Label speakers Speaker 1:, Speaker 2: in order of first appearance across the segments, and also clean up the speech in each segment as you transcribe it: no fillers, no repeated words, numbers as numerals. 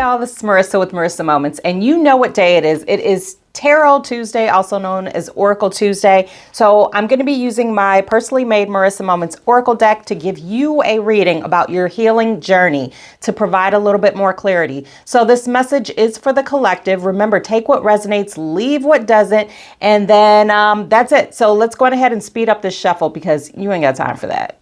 Speaker 1: y'all, this is Marissa with Marissa Moments, and you know what day it is. It is Tarot Tuesday, also known as Oracle Tuesday. So I'm going to be using my personally made Marissa Moments Oracle deck to give you a reading about your healing journey to provide a little bit more clarity. So this message is for the collective. Remember, take what resonates, leave what doesn't, and then that's it. So let's go ahead and speed up this shuffle because you ain't got time for that.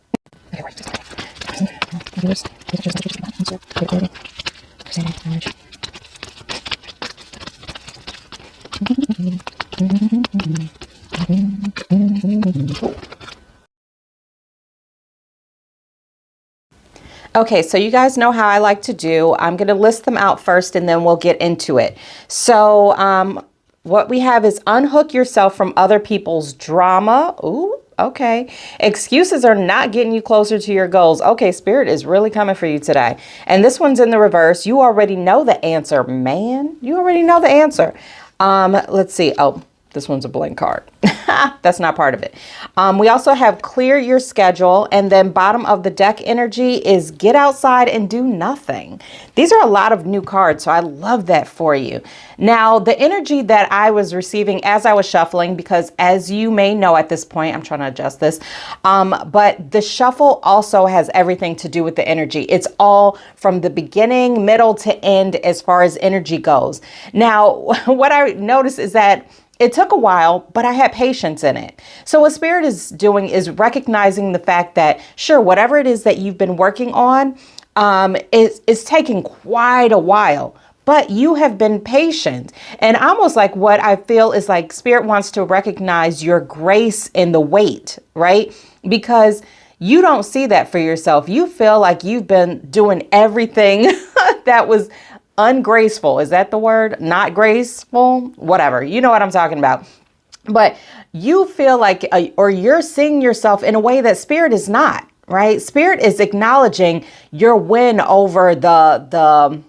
Speaker 1: Okay, so you guys know how I like to do. I'm going to list them out first and then we'll get into it. So what we have is unhook yourself from other people's drama. Ooh, okay. Excuses are not getting you closer to your goals. Okay, Spirit is really coming for you today. And this one's in the reverse. You already know the answer, man. You already know the answer. Let's see. Oh, this one's a blank card. That's not part of it. We also have clear your schedule, and then bottom of the deck energy is get outside and do nothing. These are a lot of new cards, so I love that for you. Now, the energy that I was receiving as I was shuffling, because as you may know at this point, I'm trying to adjust this, but the shuffle also has everything to do with the energy. It's all from the beginning, middle to end as far as energy goes. Now, what I noticed is that it took a while, but I had patience in it. So what Spirit is doing is recognizing the fact that, sure, whatever it is that you've been working on is taking quite a while, but you have been patient. And almost like what I feel is like Spirit wants to recognize your grace in the wait, right? Because you don't see that for yourself. You feel like you've been doing everything that was ungraceful. Is that the word? Not graceful? Whatever. You know what I'm talking about. But you feel like, or you're seeing yourself in a way that Spirit is not, right? Spirit is acknowledging your win over the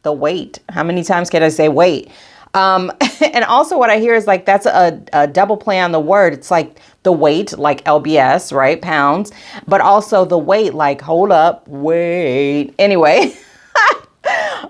Speaker 1: wait. How many times can I say wait? And also what I hear is like, that's a double play on the word. It's like the weight, like LBS, right? Pounds, but also the wait, like, hold up, wait. Anyway.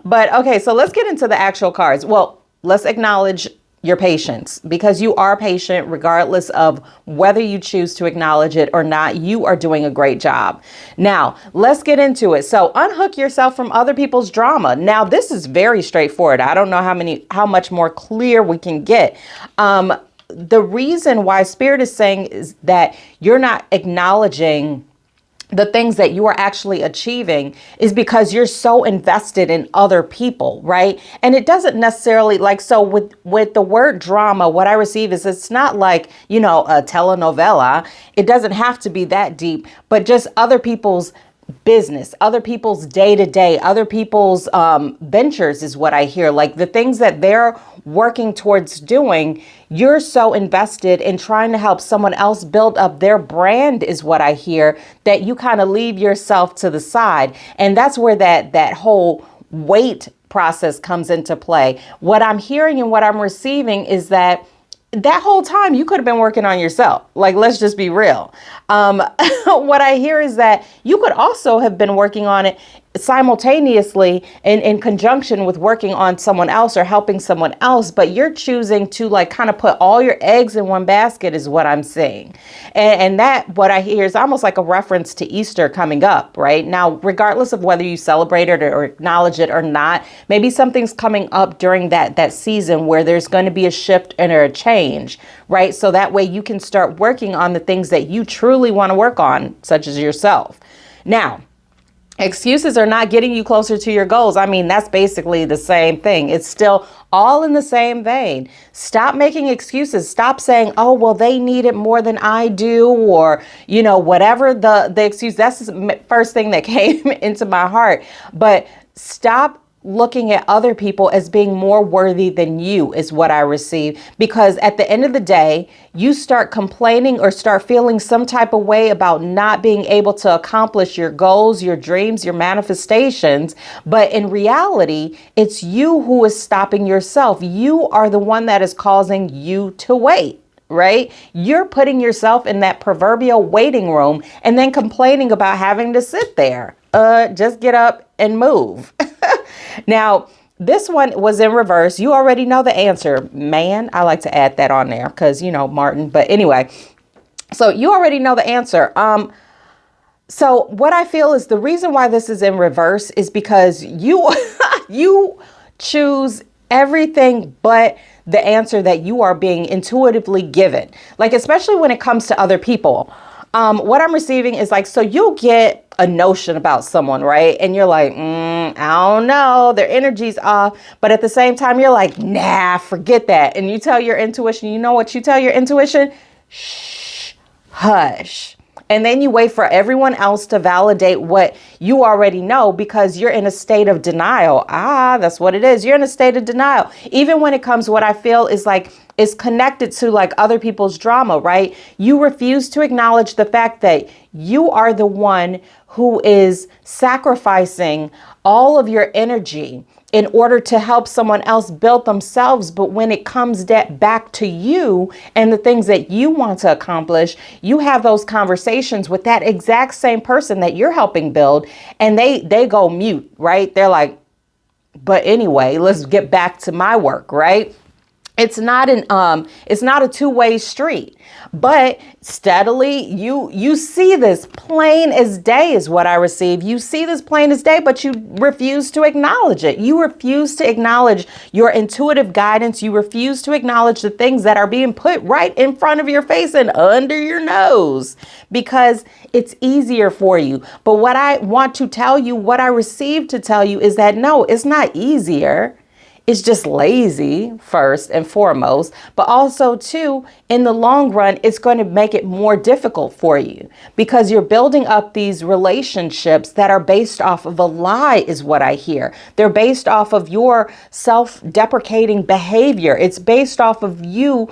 Speaker 1: But okay, so let's get into the actual cards. Well, let's acknowledge your patience, because you are patient regardless of whether you choose to acknowledge it or not. You are doing a great job. Now, let's get into it. So unhook yourself from other people's drama. Now, this is very straightforward. I don't know how much more clear we can get. The reason why Spirit is saying is that you're not acknowledging the things that you are actually achieving is because you're so invested in other people, right? And it doesn't necessarily so with the word drama, what I receive is it's not like, a telenovela. It doesn't have to be that deep, but just other people's business, other people's day-to-day, other people's ventures is what I hear. Like the things that they're working towards doing, you're so invested in trying to help someone else build up their brand is what I hear, that you kind of leave yourself to the side. And that's where that whole wait process comes into play. What I'm hearing and what I'm receiving is that whole time you could have been working on yourself. Like, let's just be real. What I hear is that you could also have been working on it simultaneously in conjunction with working on someone else or helping someone else, but you're choosing to kind of put all your eggs in one basket is what I'm saying. And that what I hear is almost like a reference to Easter coming up right now, regardless of whether you celebrate it or acknowledge it or not. Maybe something's coming up during that season where there's going to be a shift and a change, right? So that way you can start working on the things that you truly want to work on, such as yourself. Now, excuses are not getting you closer to your goals. I mean, that's basically the same thing. It's still all in the same vein. Stop making excuses. Stop saying, oh, well, they need it more than I do, or, whatever the excuse. That's the first thing that came into my heart. But stop looking at other people as being more worthy than you is what I receive. Because at the end of the day, you start complaining or start feeling some type of way about not being able to accomplish your goals, your dreams, your manifestations. But in reality, it's you who is stopping yourself. You are the one that is causing you to wait. Right? You're putting yourself in that proverbial waiting room and then complaining about having to sit there. Just get up and move. Now, this one was in reverse. You already know the answer, man. I like to add that on there because, Martin. But anyway, so you already know the answer. So what I feel is the reason why this is in reverse is because you you choose everything but the answer that you are being intuitively given. Like, especially when it comes to other people. What I'm receiving is like, so you'll get a notion about someone, right? And you're like, I don't know, their energy's off. But at the same time, you're like, nah, forget that. And you tell your intuition, you know what you tell your intuition? Shh, hush. And then you wait for everyone else to validate what you already know because you're in a state of denial. That's what it is. You're in a state of denial. Even when it comes to what I feel is like, it's connected to like other people's drama, right? You refuse to acknowledge the fact that you are the one who is sacrificing all of your energy in order to help someone else build themselves. But when it comes back to you and the things that you want to accomplish, you have those conversations with that exact same person that you're helping build, and they go mute, right? They're like, but anyway, let's get back to my work, right? It's not a two-way street, but steadily you see this plain as day is what I receive. You see this plain as day, but you refuse to acknowledge it. You refuse to acknowledge your intuitive guidance. You refuse to acknowledge the things that are being put right in front of your face and under your nose because it's easier for you. But what I want to tell you, what I received to tell you is that no, it's not easier. It's just lazy first and foremost, but also too, in the long run, it's going to make it more difficult for you because you're building up these relationships that are based off of a lie is what I hear. They're based off of your self-deprecating behavior. It's based off of you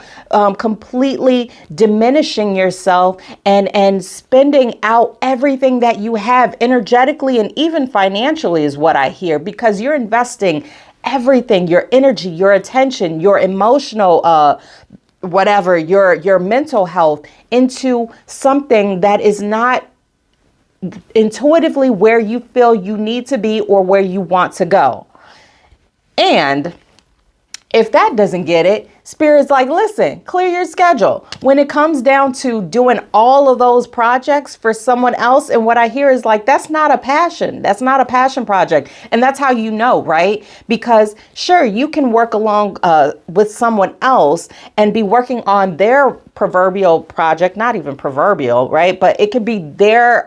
Speaker 1: completely diminishing yourself and spending out everything that you have energetically and even financially is what I hear because you're investing everything, your energy, your attention, your emotional, your mental health into something that is not intuitively where you feel you need to be or where you want to go. And if that doesn't get it, Spirit's like, listen, clear your schedule. When it comes down to doing all of those projects for someone else, and what I hear is like, that's not a passion. That's not a passion project. And that's how you know, right? Because sure, you can work along with someone else and be working on their proverbial project, not even proverbial, right? But it could be their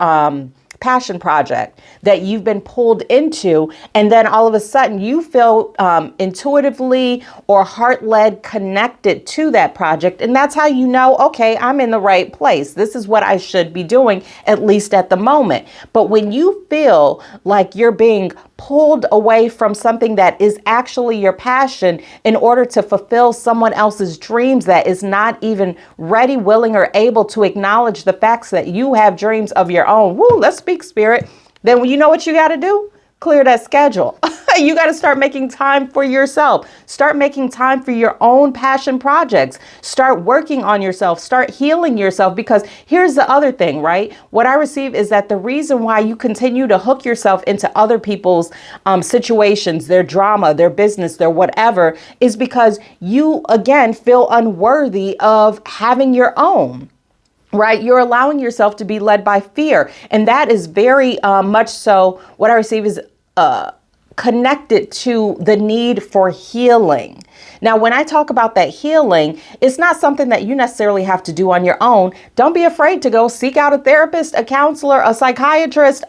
Speaker 1: passion project that you've been pulled into, and then all of a sudden you feel intuitively or heart-led connected to that project, and that's how you know, okay, I'm in the right place. This is what I should be doing, at least at the moment. But when you feel like you're being pulled away from something that is actually your passion in order to fulfill someone else's dreams that is not even ready, willing, or able to acknowledge the facts that you have dreams of your own. Woo, let's speak spirit. Then you know what you got to do? Clear that schedule. You got to start making time for yourself. Start making time for your own passion projects. Start working on yourself. Start healing yourself. Because here's the other thing, right? What I receive is that the reason why you continue to hook yourself into other people's situations, their drama, their business, their whatever, is because you, again, feel unworthy of having your own. Right? You're allowing yourself to be led by fear. And that is very much so what I receive is connected to the need for healing. Now, when I talk about that healing, it's not something that you necessarily have to do on your own. Don't be afraid to go seek out a therapist, a counselor, a psychiatrist,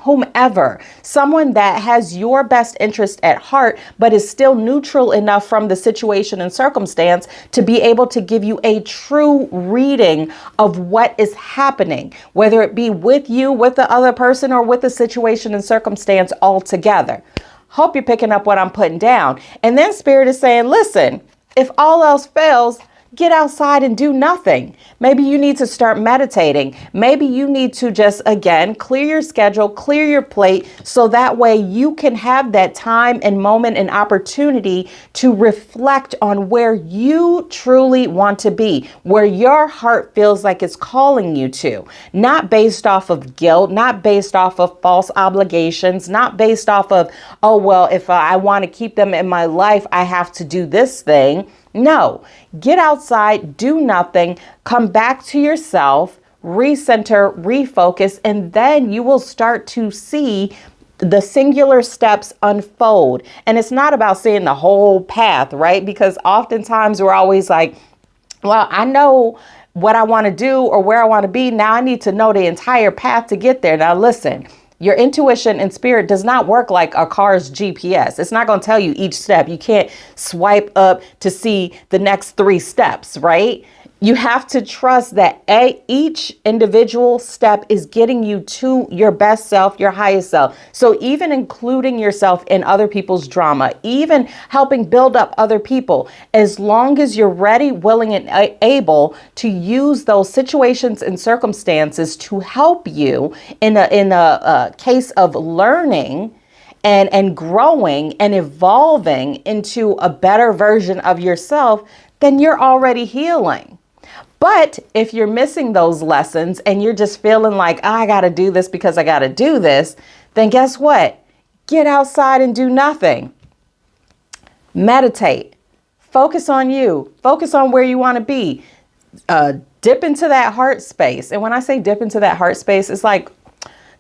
Speaker 1: whomever, someone that has your best interest at heart, but is still neutral enough from the situation and circumstance to be able to give you a true reading of what is happening, whether it be with you, with the other person, or with the situation and circumstance altogether. Hope you're picking up what I'm putting down. And then Spirit is saying, listen, if all else fails, get outside and do nothing. Maybe you need to start meditating. Maybe you need to just, again, clear your schedule, clear your plate, so that way you can have that time and moment and opportunity to reflect on where you truly want to be, where your heart feels like it's calling you to, not based off of guilt, not based off of false obligations, not based off of, oh, well, if I want to keep them in my life, I have to do this thing. No, get outside, do nothing, come back to yourself, recenter, refocus, and then you will start to see the singular steps unfold. And it's not about seeing the whole path, right? Because oftentimes we're always like, well, I know what I want to do or where I want to be. Now I need to know the entire path to get there. Now listen, your intuition and spirit does not work like a car's GPS. It's not going to tell you each step. You can't swipe up to see the next 3 steps, right? You have to trust that each individual step is getting you to your best self, your highest self. So even including yourself in other people's drama, even helping build up other people, as long as you're ready, willing, and able to use those situations and circumstances to help you in a case of learning and growing and evolving into a better version of yourself, then you're already healing. But if you're missing those lessons and you're just feeling like, oh, I got to do this because I got to do this, then guess what? Get outside and do nothing. Meditate. Focus on you. Focus on where you want to be. Dip into that heart space. And when I say dip into that heart space, it's like,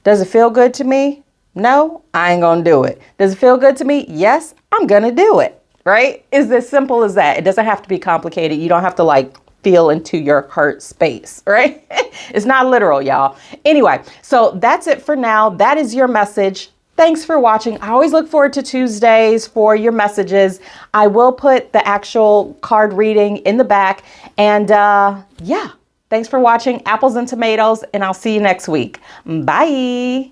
Speaker 1: does it feel good to me? No, I ain't going to do it. Does it feel good to me? Yes, I'm going to do it. Right? It's as simple as that. It doesn't have to be complicated. You don't have to like feel into your heart space, right? It's not literal, y'all. Anyway, so that's it for now. That is your message. Thanks for watching. I always look forward to Tuesdays for your messages. I will put the actual card reading in the back. And yeah, thanks for watching Apples and Tomatoes, and I'll see you next week. Bye.